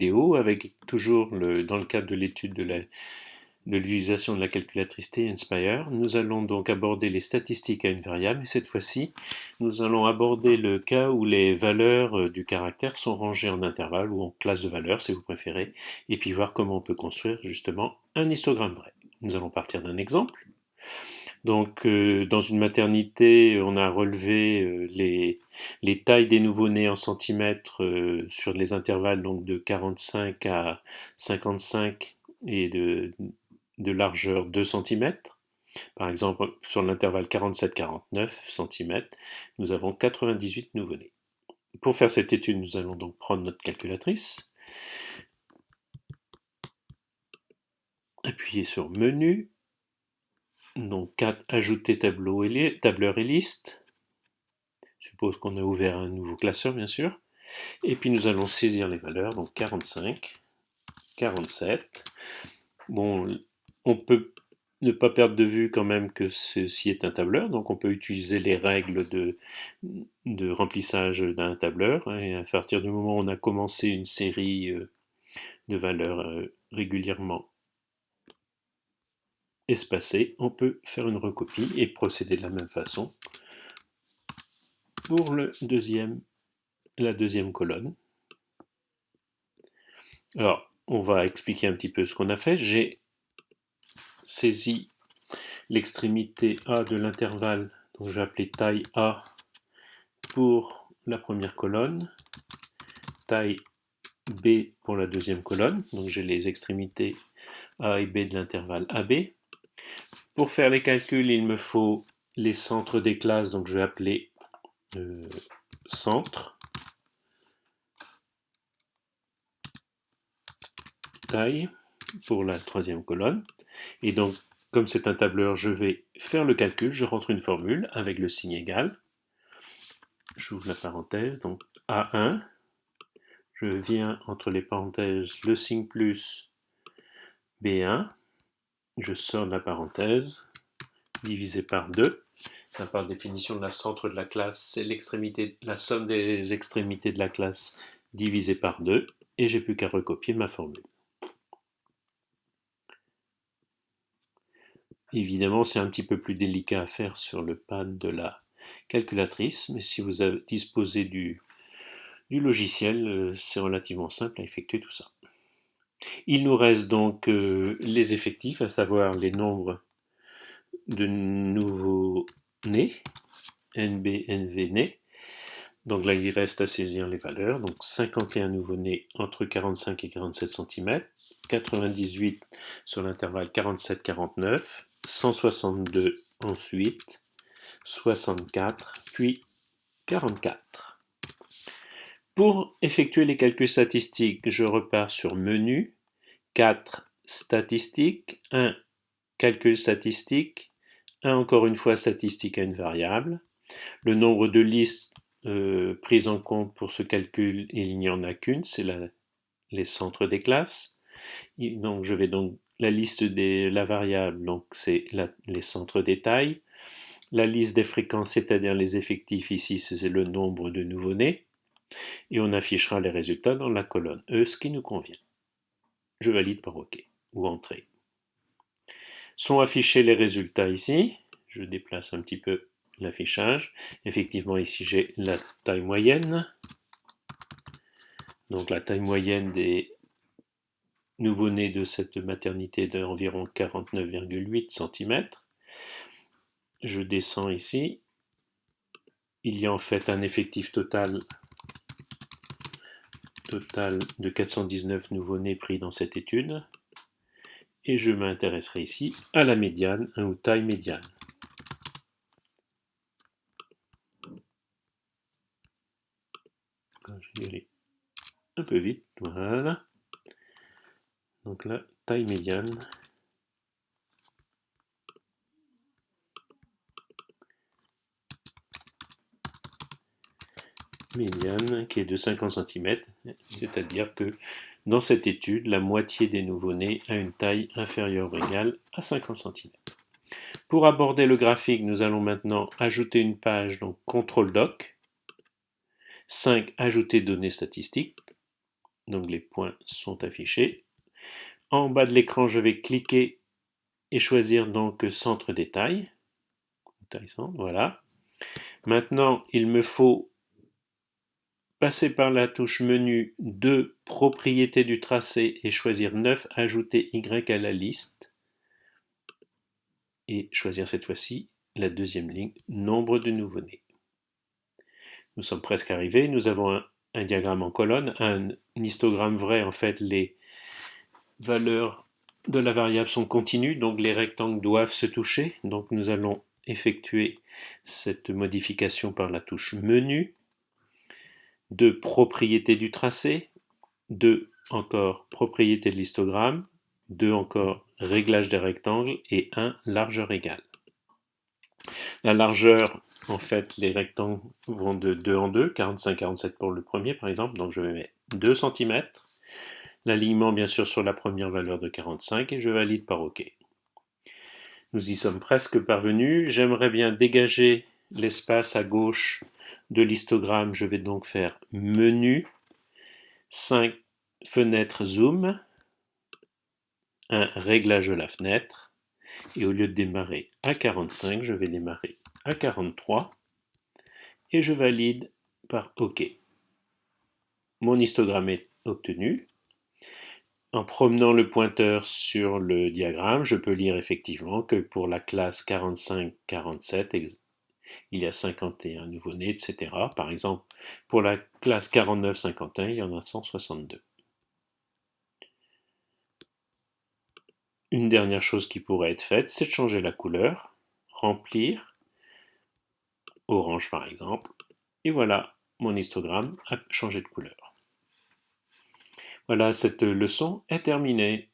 vidéo avec toujours, dans le cadre de l'étude de l'utilisation de la calculatrice T-Inspire, nous allons donc aborder les statistiques à une variable et cette fois-ci, nous allons aborder le cas où les valeurs du caractère sont rangées en intervalles ou en classes de valeurs si vous préférez, et puis voir comment on peut construire justement un histogramme vrai. Nous allons partir d'un exemple. Donc, dans une maternité, on a relevé les tailles des nouveau-nés en centimètres sur les intervalles donc, de 45 à 55 et de largeur 2 centimètres. Par exemple, sur l'intervalle 47-49 centimètres, nous avons 98 nouveau-nés. Pour faire cette étude, nous allons donc prendre notre calculatrice, appuyer sur Menu, donc 4, ajouter tableur et liste. Je suppose qu'on a ouvert un nouveau classeur, bien sûr. Et puis nous allons saisir les valeurs, donc 45, 47. Bon, on peut ne pas perdre de vue quand même que ceci est un tableur, donc on peut utiliser les règles de remplissage d'un tableur, hein, et à partir du moment où on a commencé une série de valeurs régulièrement espacées, on peut faire une recopie et procéder de la même façon pour la deuxième colonne. Alors, on va expliquer un petit peu ce qu'on a fait. J'ai saisi l'extrémité A de l'intervalle, donc je vais appeler taille A pour la première colonne, taille B pour la deuxième colonne, donc j'ai les extrémités A et B de l'intervalle AB. Pour faire les calculs, il me faut les centres des classes, donc je vais appeler centre, taille pour la troisième colonne, et donc comme c'est un tableur, je vais faire le calcul, je rentre une formule avec le signe égal, j'ouvre la parenthèse, donc A1, je viens entre les parenthèses le signe plus B1, je sors de la parenthèse, divisé par 2, par définition la centre de la classe, c'est la somme des extrémités de la classe divisé par 2, et j'ai plus qu'à recopier ma formule. Évidemment, c'est un petit peu plus délicat à faire sur le pad de la calculatrice, mais si vous disposez du logiciel, c'est relativement simple à effectuer tout ça. Il nous reste donc les effectifs, à savoir les nombres de nouveaux-nés, NB, NV nés. Donc là, il reste à saisir les valeurs. Donc 51 nouveau-nés entre 45 et 47 cm, 98 sur l'intervalle 47-49, 162 ensuite, 64, puis 44. Pour effectuer les calculs statistiques, je repars sur Menu, 4 statistiques, 1 calcul statistique, 1 encore une fois statistique à une variable. Le nombre de listes prises en compte pour ce calcul, il n'y en a qu'une, c'est les centres des classes. Donc je vais donc la liste de la variable, donc c'est les centres des tailles. La liste des fréquences, c'est-à-dire les effectifs ici, c'est le nombre de nouveau-nés. Et on affichera les résultats dans la colonne E, ce qui nous convient. Je valide par OK ou Entrée. Sont affichés les résultats ici. Je déplace un petit peu l'affichage. Effectivement, ici j'ai la taille moyenne. Donc la taille moyenne des nouveau-nés de cette maternité d'environ 49,8 cm. Je descends ici. Il y a en fait un effectif total de 419 nouveau-nés pris dans cette étude. Et je m'intéresserai ici à la médiane, ou taille médiane. Je vais aller un peu vite, voilà. Donc là, taille médiane. Médiane qui est de 50 cm, c'est-à-dire que dans cette étude, la moitié des nouveau-nés a une taille inférieure ou égale à 50 cm. Pour aborder le graphique, nous allons maintenant ajouter une page, donc CTRL-DOC. 5. Ajouter données statistiques. Donc les points sont affichés. En bas de l'écran, je vais cliquer et choisir donc centre détail. Voilà. Maintenant, il me faut passer par la touche menu de propriétés du tracé et choisir 9, ajouter Y à la liste. Et choisir cette fois-ci la deuxième ligne, nombre de nouveau-nés. Nous sommes presque arrivés. Nous avons un diagramme en colonne, un histogramme vrai. En fait, les valeurs de la variable sont continues, donc les rectangles doivent se toucher. Donc nous allons effectuer cette modification par la touche menu. De propriété du tracé, 2 encore propriété de l'histogramme, 2 encore réglage des rectangles et 1 largeur égale. La largeur, en fait, les rectangles vont de 2 en 2, 45-47 pour le premier par exemple, donc je vais mettre 2 cm. L'alignement bien sûr sur la première valeur de 45 et je valide par OK. Nous y sommes presque parvenus. J'aimerais bien dégager l'espace à gauche de l'histogramme. Je vais donc faire menu, 5 fenêtres zoom, un réglage de la fenêtre, et au lieu de démarrer à 45, je vais démarrer à 43 et je valide par OK. Mon histogramme est obtenu. En promenant le pointeur sur le diagramme, je peux lire effectivement que pour la classe 45-47, il y a 51 nouveau-nés, etc. Par exemple, pour la classe 49-51, il y en a 162. Une dernière chose qui pourrait être faite, c'est de changer la couleur, remplir, orange par exemple, et voilà, mon histogramme a changé de couleur. Voilà, cette leçon est terminée.